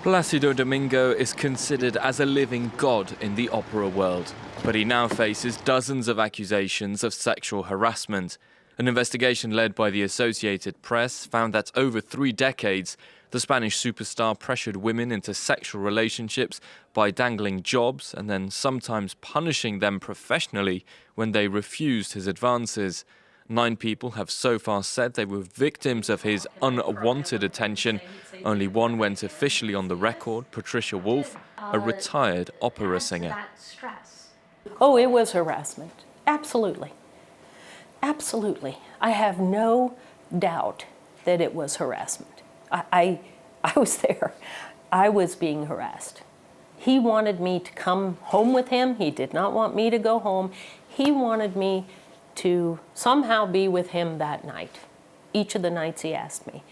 Placido Domingo is considered as a living god in the opera world, but he now faces dozens of accusations of sexual harassment. An investigation led by the Associated Press found that over 3 decades, the Spanish superstar pressured women into sexual relationships by dangling jobs and then sometimes punishing them professionally when they refused his advances. 9 people have so far said they were victims of his unwanted attention. Only one went officially on the record, Patricia Wolf, a retired opera singer. Oh, it was harassment. Absolutely. Absolutely. I have no doubt that it was harassment. I was there. I was being harassed. He wanted me to come home with him. He did not want me to go home. He wanted me to somehow be with him that night, each of the nights he asked me.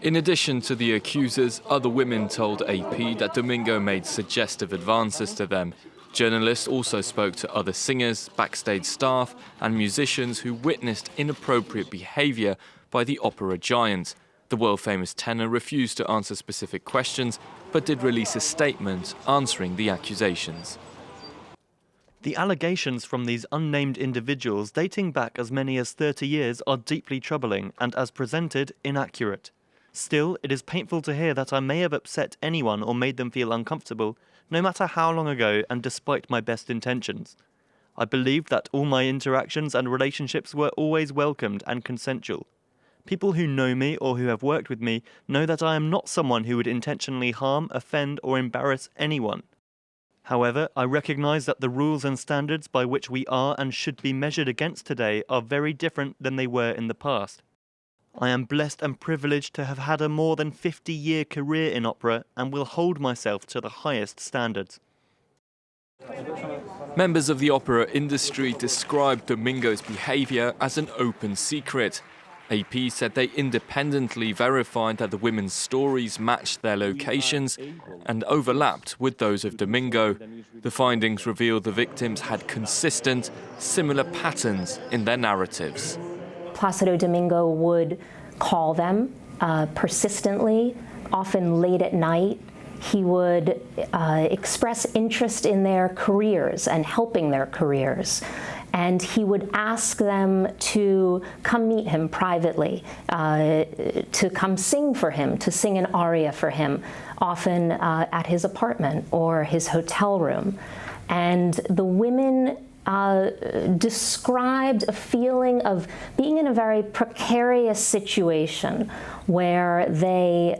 In addition to the accusers, other women told AP that Domingo made suggestive advances to them. Journalists also spoke to other singers, backstage staff and musicians who witnessed inappropriate behaviour by the opera giant. The world-famous tenor refused to answer specific questions, but did release a statement answering the accusations. The allegations from these unnamed individuals dating back as many as 30 years are deeply troubling and, as presented, inaccurate. Still, it is painful to hear that I may have upset anyone or made them feel uncomfortable, no matter how long ago and despite my best intentions. I believe that all my interactions and relationships were always welcomed and consensual. People who know me or who have worked with me know that I am not someone who would intentionally harm, offend or embarrass anyone. However, I recognise that the rules and standards by which we are and should be measured against today are very different than they were in the past. I am blessed and privileged to have had a more than 50-year career in opera and will hold myself to the highest standards. Members of the opera industry described Domingo's behaviour as an open secret. AP said they independently verified that the women's stories matched their locations and overlapped with those of Domingo. The findings revealed the victims had consistent, similar patterns in their narratives. Placido Domingo would call them persistently, often late at night. He would express interest in their careers and helping their careers. And he would ask them to come meet him privately, to come sing for him, to sing an aria for him, often at his apartment or his hotel room. And the women described a feeling of being in a very precarious situation where they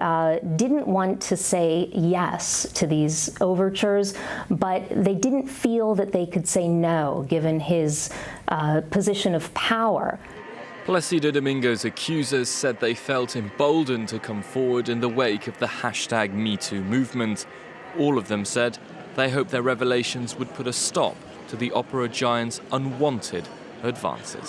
didn't want to say yes to these overtures, but they didn't feel that they could say no, given his position of power. Placido Domingo's accusers said they felt emboldened to come forward in the wake of the #MeToo movement. All of them said they hoped their revelations would put a stop to the opera giant's unwanted advances.